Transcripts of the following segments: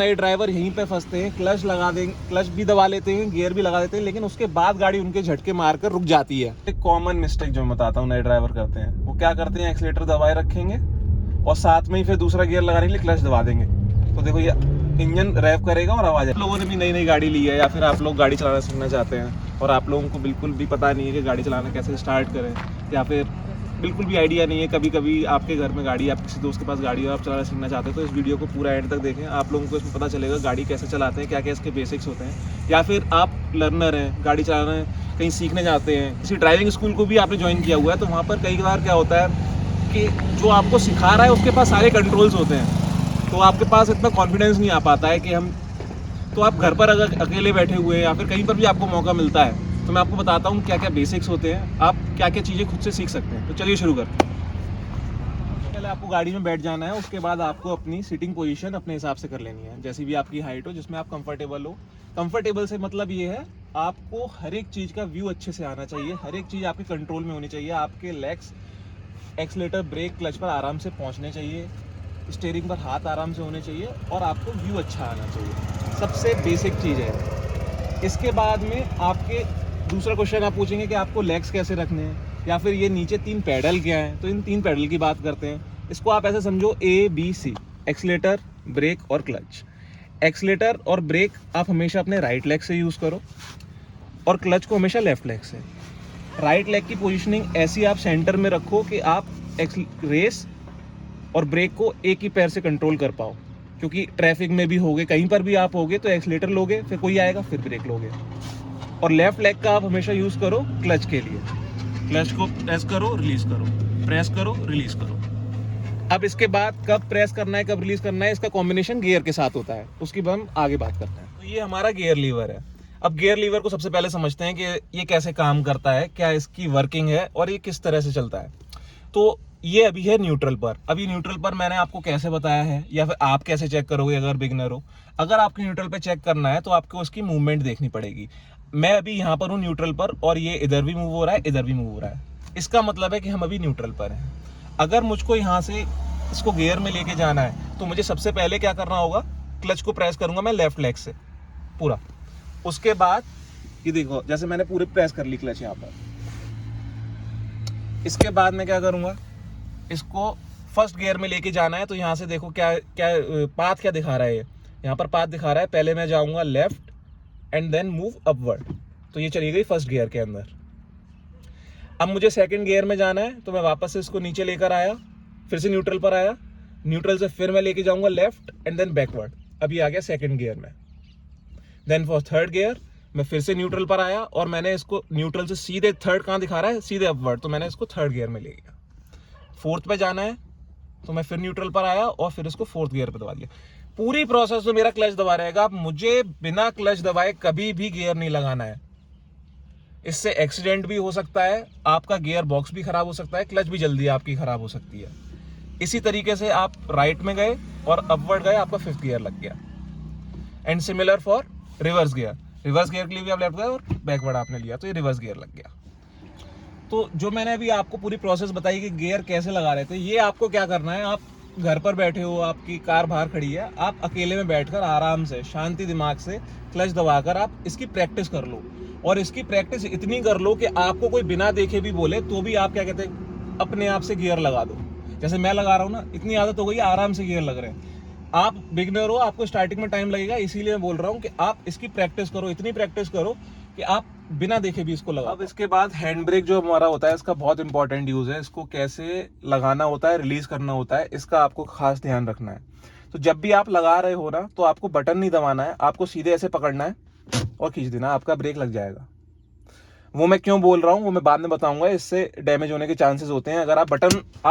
नए ड्राइवर यहीं पे फंसते हैं, क्लच लगा देंगे, क्लच भी दबा लेते हैं, गियर भी लगा देते हैं, लेकिन उसके बाद गाड़ी उनके झटके मारकर रुक जाती है। एक कॉमन मिस्टेक जो मैं बताता हूँ नए ड्राइवर करते हैं, वो क्या करते हैं, एक्सीलेटर दबाए रखेंगे और साथ में ही फिर दूसरा गियर लगाने के लिए क्लच दबा देंगे। तो देखो ये इंजन रैव करेगा और आवाज। लोगों ने भी नई नई गाड़ी ली है या फिर आप लोग गाड़ी चलाना सीखना चाहते हैं और आप लोगों को बिल्कुल भी पता नहीं है कि गाड़ी चलाना कैसे स्टार्ट करें, या फिर बिल्कुल भी आइडिया नहीं है, कभी कभी आपके घर में गाड़ी, आप किसी दोस्त के पास गाड़ी है, आप चलाना सीखना चाहते हैं, तो इस वीडियो को पूरा एंड तक देखें। आप लोगों को इसमें पता चलेगा गाड़ी कैसे चलाते हैं, क्या क्या इसके बेसिक्स होते हैं। या फिर आप लर्नर हैं, गाड़ी चलाना कहीं सीखने जाते हैं, किसी ड्राइविंग स्कूल को भी आपने ज्वाइन किया हुआ है, तो वहाँ पर कई बार क्या होता है कि जो आपको सिखा रहा है उसके पास सारे कंट्रोल्स होते हैं, तो आपके पास इतना कॉन्फिडेंस नहीं आ पाता है कि हम, तो आप घर पर अगर अकेले बैठे हुए हैं या फिर कहीं पर भी आपको मौका मिलता है, तो मैं आपको बताता हूँ क्या क्या बेसिक्स होते हैं, आप क्या क्या चीज़ें खुद से सीख सकते हैं। तो चलिए शुरू करते हैं। पहले आपको गाड़ी में बैठ जाना है, उसके बाद आपको अपनी सीटिंग पोजीशन अपने हिसाब से कर लेनी है, जैसी भी आपकी हाइट हो, जिसमें आप कंफर्टेबल हो। कंफर्टेबल से मतलब ये है आपको हर एक चीज़ का व्यू अच्छे से आना चाहिए, हर एक चीज़ आपके कंट्रोल में होनी चाहिए, आपके लेग्स एक्सीलेटर, ब्रेक, क्लच पर आराम से पहुंचने चाहिए, स्टीयरिंग पर हाथ आराम से होने चाहिए और आपको व्यू अच्छा आना चाहिए। सबसे बेसिक चीज़ है। इसके बाद में आपके दूसरा क्वेश्चन आप पूछेंगे कि आपको लेग्स कैसे रखने हैं या फिर ये नीचे 3 पैडल क्या हैं, तो इन 3 पैडल की बात करते हैं। इसको आप ऐसे समझो ABC, एक्सीलेटर, ब्रेक और क्लच। एक्सीलेटर और ब्रेक आप हमेशा अपने राइट लेग से यूज़ करो और क्लच को हमेशा लेफ्ट लेग से। राइट लेग की पोजीशनिंग ऐसी आप सेंटर में रखो कि आप रेस और ब्रेक को एक ही पैर से कंट्रोल कर पाओ, क्योंकि ट्रैफिक में भी होगे, कहीं पर भी आप होगे तो एक्सीलेटर लोगे, फिर कोई आएगा, फिर ब्रेक लोगे। और लेफ्ट लेग का आप हमेशा यूज़ करो क्लच के लिए। क्लच को प्रेस करो, रिलीज करो, प्रेस करो, रिलीज करो। अब इसके बाद कब प्रेस करना है, कब रिलीज करना है, इसका कॉम्बिनेशन गियर के साथ होता है, उसकी हम आगे बात करते हैं। तो ये हमारा गियर लीवर है। अब गियर लीवर को सबसे पहले समझते हैं कि ये कैसे काम करता है, क्या इसकी वर्किंग है और ये किस तरह से चलता है। तो ये अभी है न्यूट्रल पर। अभी न्यूट्रल पर मैंने आपको कैसे बताया है, या फिर आप कैसे चेक करोगे अगर बिगनर हो। अगर आपको न्यूट्रल पे चेक करना है तो आपको उसकी मूवमेंट देखनी पड़ेगी। मैं अभी यहाँ पर हूँ न्यूट्रल पर और ये इधर भी मूव हो रहा है, इधर भी मूव हो रहा है, इसका मतलब है कि हम अभी न्यूट्रल पर हैं। अगर मुझको यहाँ से इसको गियर में लेके जाना है तो मुझे सबसे पहले क्या करना होगा, क्लच को प्रेस करूंगा मैं लेफ्ट लेग से पूरा। उसके बाद ये देखो, जैसे मैंने पूरे प्रेस कर ली क्लच यहाँ पर। इसके बाद मैं क्या करूंगा, इसको फर्स्ट गियर में लेके जाना है, तो यहाँ से देखो क्या क्या पाथ क्या दिखा रहा है। यहाँ पर पाथ दिखा रहा है, पहले मैं जाऊंगा left and then move upward, तो ये चली गई फर्स्ट गियर के अंदर। अब मुझे सेकंड गियर में जाना है, तो मैं वापस से इसको नीचे लेकर आया, फिर से न्यूट्रल पर आया, न्यूट्रल से फिर मैं लेके जाऊंगा लेफ्ट एंड देन बैकवर्ड, अभी आ गया सेकंड गियर में। देन फॉर थर्ड गियर मैं फिर से न्यूट्रल पर आया और मैंने इसको न्यूट्रल से सीधे, थर्ड कहाँ दिखा रहा है, सीधे अपवर्ड, तो मैंने इसको थर्ड गियर में ले गया। फोर्थ पे जाना है तो मैं फिर न्यूट्रल पर आया और फिर इसको फोर्थ गियर पे दबा दिया। पूरी प्रोसेस तो मेरा क्लच दबा रहेगा। मुझे बिना क्लच दबाए कभी भी गियर नहीं लगाना है, इससे एक्सीडेंट भी हो सकता है, आपका गियर बॉक्स भी खराब हो सकता है, क्लच भी जल्दी आपकी खराब हो सकती है। इसी तरीके से आप राइट में गए और अपवर्ड गए, आपका फिफ्थ गियर लग गया। And similar for reverse gear, reverse gear के लिए भी आप लेफ्ट गए और बैकवर्ड आपने लिया, तो ये रिवर्स गियर लग गया। तो जो मैंने अभी आपको पूरी प्रोसेस बताई कि गियर कैसे लगा रहे थे, ये आपको क्या करना है, आप घर पर बैठे हो, आपकी कार बाहर खड़ी है, आप अकेले में बैठकर आराम से शांति दिमाग से क्लच दबाकर आप इसकी प्रैक्टिस कर लो। और इसकी प्रैक्टिस इतनी कर लो कि आपको कोई बिना देखे भी बोले तो भी आप क्या कहते हैं, अपने आप से गियर लगा दो। जैसे मैं लगा रहा हूँ ना, इतनी आदत हो गई, आराम से गियर लग रहे हैं। आप बिगनर हो, आपको स्टार्टिंग में टाइम लगेगा, इसीलिए मैं बोल रहा हूँ कि आप इसकी प्रैक्टिस करो, इतनी प्रैक्टिस करो कि आप बिना देखे भी इसको लगाओ। अब इसके बाद हैंड ब्रेक जो हमारा होता है, इसका बहुत इंपॉर्टेंट यूज है। इसको कैसे लगाना होता है, रिलीज करना होता है, इसका आपको खास ध्यान रखना है। तो जब भी आप लगा रहे हो ना, तो आपको बटन नहीं दबाना है, आपको सीधे ऐसे पकड़ना है और खींच देना, आपका ब्रेक लग जाएगा। वो मैं क्यों बोल रहा हूँ वो मैं बाद में बताऊंगा, इससे डैमेज होने के चांसेस होते हैं। अगर आप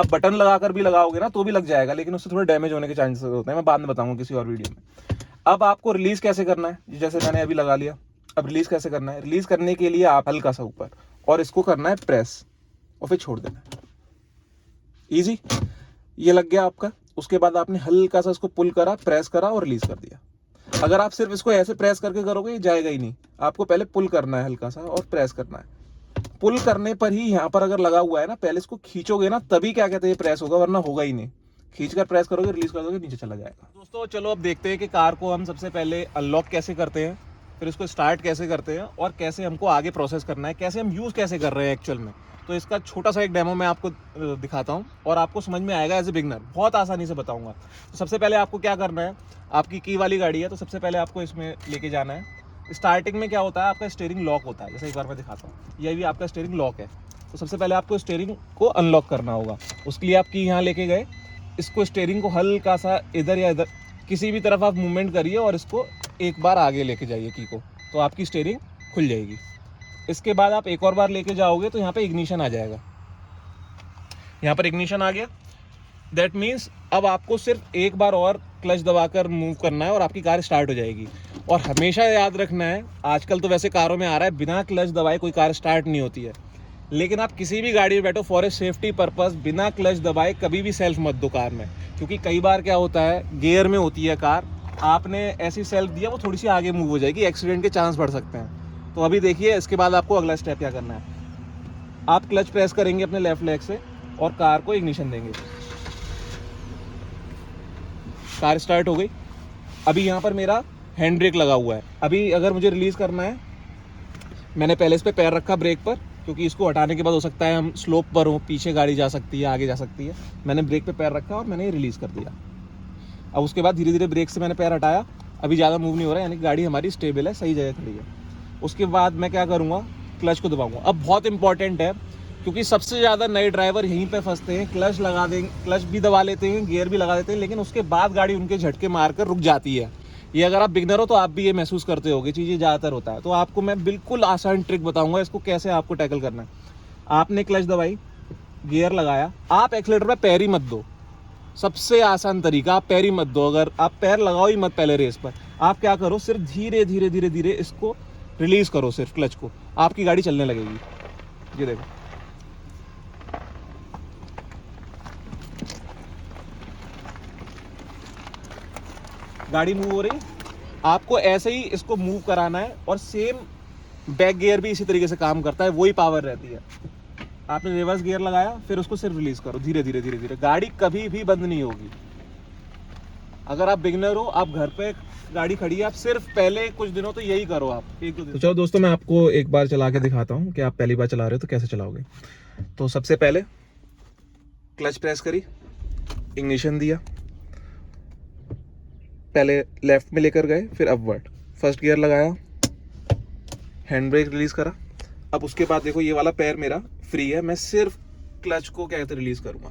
बटन लगाकर भी लगाओगे ना तो भी लग जाएगा, लेकिन उससे थोड़े डैमेज होने के चांसेस होते हैं, मैं बाद में बताऊंगा किसी और वीडियो में। अब आपको रिलीज कैसे करना है, जैसे मैंने अभी लगा लिया, अब रिलीज कैसे करना है। रिलीज करने के लिए आप हल्का सा ऊपर और इसको करना है प्रेस और फिर छोड़ देना है। इजी, ये लग गया आपका। उसके बाद आपने हल्का सा इसको पुल करा, प्रेस करा और रिलीज कर दिया। अगर आप सिर्फ इसको ऐसे प्रेस करके करोगे ये जाएगा ही नहीं, आपको पहले पुल करना है हल्का सा और प्रेस करना है। पुल करने पर ही यहाँ पर अगर लगा हुआ है ना, पहले इसको खींचोगे ना तभी क्या कहते हैं प्रेस होगा, वरना होगा ही नहीं। खींचकर प्रेस करोगे, रिलीज कर दोगे, नीचे चला जाएगा। दोस्तों चलो अब देखते हैं कि कार को हम सबसे पहले अनलॉक कैसे करते हैं, फिर इसको स्टार्ट कैसे करते हैं और कैसे हमको आगे प्रोसेस करना है, कैसे हम यूज़ कैसे कर रहे हैं एक्चुअल में। तो इसका छोटा सा एक डेमो मैं आपको दिखाता हूँ और आपको समझ में आएगा एज ए बिगनर, बहुत आसानी से बताऊँगा। तो सबसे पहले आपको क्या करना है, आपकी की वाली गाड़ी है तो सबसे पहले आपको इसमें लेके जाना है। स्टार्टिंग में क्या होता है, आपका स्टीयरिंग लॉक होता है, जैसे एक बार मैं दिखाता हूँ, ये भी आपका स्टीयरिंग लॉक है। तो सबसे पहले आपको स्टीयरिंग को अनलॉक करना होगा। उसके लिए आप की यहाँ लेके गए, इसको स्टीयरिंग को हल्का सा इधर या इधर किसी भी तरफ आप मूवमेंट करिए और इसको एक बार आगे लेके जाइए की को, तो आपकी स्टीयरिंग खुल जाएगी। इसके बाद आप एक और बार लेके जाओगे तो यहाँ पे इग्निशन आ जाएगा। यहाँ पर इग्निशन आ गया, दैट मीन्स अब आपको सिर्फ एक बार और क्लच दबाकर मूव करना है और आपकी कार स्टार्ट हो जाएगी। और हमेशा याद रखना है, आजकल तो वैसे कारों में आ रहा है बिना क्लच दबाए कोई कार स्टार्ट नहीं होती है, लेकिन आप किसी भी गाड़ी में बैठो फॉर ए सेफ्टी पर्पस बिना क्लच दबाए कभी भी सेल्फ मत दो कार में, क्योंकि कई बार क्या होता है गियर में होती है कार, आपने ऐसी सेल्फ दिया वो थोड़ी सी आगे मूव हो जाएगी, एक्सीडेंट के चांस बढ़ सकते हैं। तो अभी देखिए इसके बाद आपको अगला स्टेप क्या करना है, आप क्लच प्रेस करेंगे अपने लेफ्ट लेग से और कार को इग्निशन देंगे। कार स्टार्ट हो गई। अभी यहाँ पर मेरा हैंड ब्रेक लगा हुआ है। अभी अगर मुझे रिलीज़ करना है, मैंने पहले इस पर पैर रखा ब्रेक पर, क्योंकि इसको हटाने के बाद हो सकता है हम स्लोप पर हो, पीछे गाड़ी जा सकती है, आगे जा सकती है। मैंने ब्रेक पे पैर रखा और मैंने रिलीज़ कर दिया। अब उसके बाद धीरे धीरे ब्रेक से मैंने पैर हटाया, अभी ज़्यादा मूव नहीं हो रहा है, यानी कि गाड़ी हमारी स्टेबल है, सही जगह खड़ी है। उसके बाद मैं क्या करूँगा, क्लच को दबाऊँगा। अब बहुत इंपॉर्टेंट है, क्योंकि सबसे ज़्यादा नए ड्राइवर यहीं पे फंसते हैं, क्लच लगा देंगे, क्लच भी दबा लेते हैं, गियर भी लगा देते हैं, लेकिन उसके बाद गाड़ी उनके झटके मार कर रुक जाती है। ये अगर आप बिगनर हो तो आप भी ये महसूस करते होगे, चीज़ें ज़्यादातर होता है। तो आपको मैं बिल्कुल आसान ट्रिक बताऊँगा, इसको कैसे आपको टैकल करना है। आपने क्लच दबाई, गियर लगाया, आप एक्सीलेटर पे पैर ही मत दो, सबसे आसान तरीका, आप पैर ही मत दो। अगर आप पैर लगाओ ही मत पहले रेस पर, आप क्या करो, सिर्फ धीरे धीरे धीरे धीरे इसको रिलीज करो, सिर्फ क्लच को, आपकी गाड़ी चलने लगेगी। ये देखो, गाड़ी मूव हो रही, आपको ऐसे ही इसको मूव कराना है। और सेम बैक गियर भी इसी तरीके से काम करता है, वही पावर रहती है। आपने रिवर्स गियर लगाया, फिर उसको सिर्फ रिलीज करो धीरे धीरे धीरे धीरे, गाड़ी कभी भी बंद नहीं होगी। अगर आप बिगनर हो, आप घर पे गाड़ी खड़ी है, आप सिर्फ पहले कुछ दिनों तो यही करो आप, एक दो दिन। तो चलो दोस्तों, मैं आपको एक बार चला के दिखाता हूँ कि आप पहली बार चला रहे हो तो कैसे चलाओगे। तो सबसे पहले क्लच प्रेस करी, इग्निशन दिया, पहले लेफ्ट में लेकर गए, फिर अपवर्ड, फर्स्ट गियर लगाया, हैंड ब्रेक रिलीज करा। अब उसके बाद देखो ये वाला पैर मेरा फ्री है, मैं सिर्फ क्लच को क्या कहते हैं रिलीज करूंगा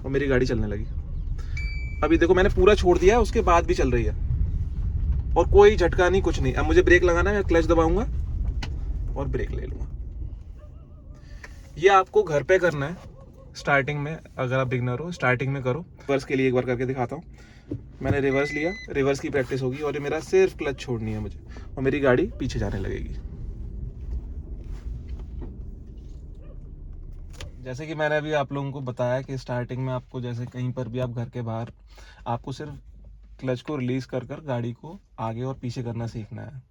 और मेरी गाड़ी चलने लगी। अभी देखो मैंने पूरा छोड़ दिया है, उसके बाद भी चल रही है और कोई झटका नहीं, कुछ नहीं। अब मुझे ब्रेक लगाना है, मैं क्लच दबाऊंगा और ब्रेक ले लूंगा। ये आपको घर पे करना है स्टार्टिंग में, अगर आप बिगनर हो स्टार्टिंग में करो। रिवर्स के लिए एक बार करके दिखाता हूँ। मैंने रिवर्स लिया, रिवर्स की प्रैक्टिस होगी और ये मेरा सिर्फ क्लच छोड़नी है मुझे और मेरी गाड़ी पीछे जाने लगेगी। जैसे कि मैंने अभी आप लोगों को बताया कि स्टार्टिंग में आपको, जैसे कहीं पर भी आप घर के बाहर, आपको सिर्फ क्लच को रिलीज कर कर गाड़ी को आगे और पीछे करना सीखना है।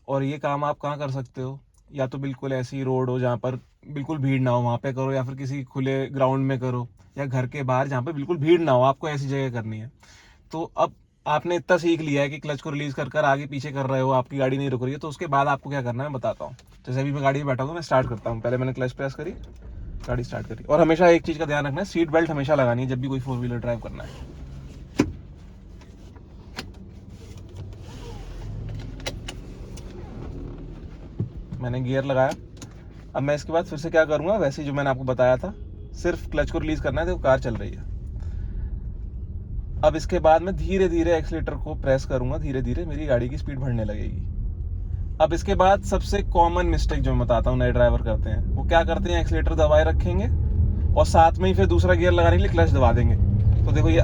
और ये काम आप कहाँ कर सकते हो, या तो बिल्कुल ऐसी रोड हो जहाँ पर बिल्कुल भीड़ ना हो, वहाँ पे करो, या फिर किसी खुले ग्राउंड में करो, या घर के बाहर जहाँ पे बिल्कुल भीड़ ना हो, आपको ऐसी जगह करनी है। तो अब आपने इतना सीख लिया है कि क्लच को रिलीज कर कर आगे पीछे कर रहे हो, आपकी गाड़ी नहीं रुक रही है, तो उसके बाद आपको क्या करना है मैं बताता हूँ। जैसे अभी मैं गाड़ी में बैठा हूँ, मैं स्टार्ट करता हूँ। पहले मैंने क्लच प्रेस करी, गाड़ी स्टार्ट करी। और हमेशा एक चीज़ का ध्यान रखना है, सीट बेल्ट हमेशा लगानी है जब भी कोई 4 व्हीलर ड्राइव करना है। मैंने गियर लगाया। अब मैं इसके बाद फिर से क्या करूँगा, वैसे जो मैंने आपको बताया था, सिर्फ क्लच को रिलीज करना है, तो कार चल रही है। अब इसके बाद मैं धीरे धीरे एक्सीलेटर को प्रेस करूँगा, धीरे धीरे मेरी गाड़ी की स्पीड बढ़ने लगेगी। अब इसके बाद सबसे कॉमन मिस्टेक जो मैं बताता हूँ नए ड्राइवर करते हैं, वो क्या करते हैं, एक्सीलेटर दबाए रखेंगे और साथ में ही फिर दूसरा गियर लगाने के लिए क्लच दबा देंगे। तो देखो ये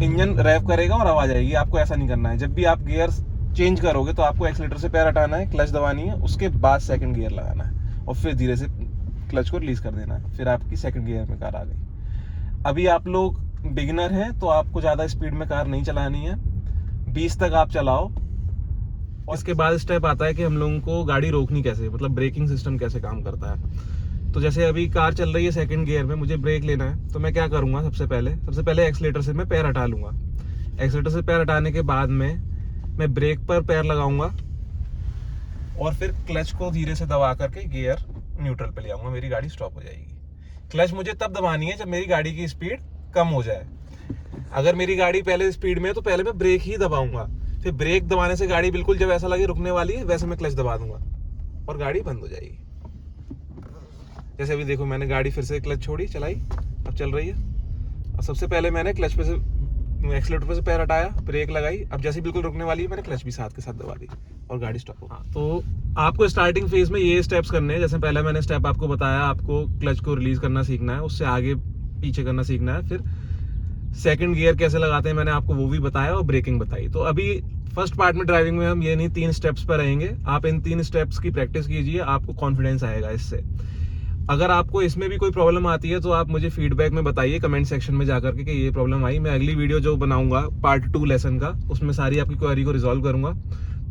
इंजन रैव करेगा और आवाज़ आएगी। आपको ऐसा नहीं करना है। जब भी आप गियर चेंज करोगे तो आपको एक्सीलेटर से पैर हटाना है, क्लच दबानी है, उसके बाद सेकंड गियर लगाना है और फिर धीरे से क्लच को रिलीज कर देना है। फिर आपकी सेकंड गियर में कार आ गई। अभी आप लोग बिगिनर हैं तो आपको ज़्यादा स्पीड में कार नहीं चलानी है, 20 तक आप चलाओ। और इसके बाद स्टेप आता है कि हम लोगों को गाड़ी रोकनी कैसे, मतलब ब्रेकिंग सिस्टम कैसे काम करता है। तो जैसे अभी कार चल रही है सेकंड गियर में, मुझे ब्रेक लेना है, तो मैं क्या करूँगा, सबसे पहले एक्सीलेटर से मैं पैर हटा लूँगा। एक्सीलेटर से पैर हटाने के बाद में मैं ब्रेक पर पैर लगाऊंगा और फिर क्लच को धीरे से दबा करके गियर न्यूट्रल पे ले आऊंगा, मेरी गाड़ी स्टॉप हो जाएगी। क्लच मुझे तब दबानी है जब मेरी गाड़ी की स्पीड कम हो जाए। अगर मेरी गाड़ी पहले स्पीड में है तो पहले मैं ब्रेक ही दबाऊंगा, फिर ब्रेक दबाने से गाड़ी बिल्कुल जब ऐसा लगे रुकने वाली है वैसे मैं क्लच दबा दूंगा और गाड़ी बंद हो जाएगी। जैसे अभी देखो मैंने गाड़ी फिर से क्लच छोड़ी, चलाई, अब चल रही है। और सबसे पहले मैंने क्लच पे से एक्सीलेटर पे से पैर हटाया, ब्रेक लगाई, अब जैसे बिल्कुल रुकने वाली है मैंने क्लच भी साथ के साथ दबा दी और गाड़ी स्टॉप हो गई। तो आपको स्टार्टिंग फेज में ये स्टेप्स करने हैं। जैसे पहले मैंने स्टेप आपको बताया, आपको क्लच को रिलीज करना सीखना है, उससे आगे पीछे करना सीखना है। फिर सेकंड गियर कैसे लगाते हैं मैंने आपको वो भी बताया और ब्रेकिंग बताई। तो अभी फर्स्ट पार्ट में ड्राइविंग में हम ये नहीं 3 स्टेप्स पर रहेंगे। आप इन 3 स्टेप्स की प्रैक्टिस कीजिए, आपको कॉन्फिडेंस आएगा इससे। अगर आपको इसमें भी कोई प्रॉब्लम आती है तो आप मुझे फीडबैक में बताइए कमेंट सेक्शन में जाकर के कि ये प्रॉब्लम आई। मैं अगली वीडियो जो बनाऊंगा पार्ट 2 लेसन का, उसमें सारी आपकी क्वेरी को रिजॉल्व करूंगा।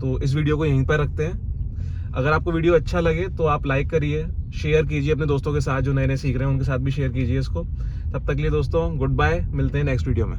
तो इस वीडियो को यहीं पर रखते हैं। अगर आपको वीडियो अच्छा लगे तो आप लाइक करिए, शेयर कीजिए अपने दोस्तों के साथ, जो नए नए सीख रहे हैं उनके साथ भी शेयर कीजिए इसको। तब तक के लिए दोस्तों गुड बाय, मिलते हैं नेक्स्ट वीडियो में।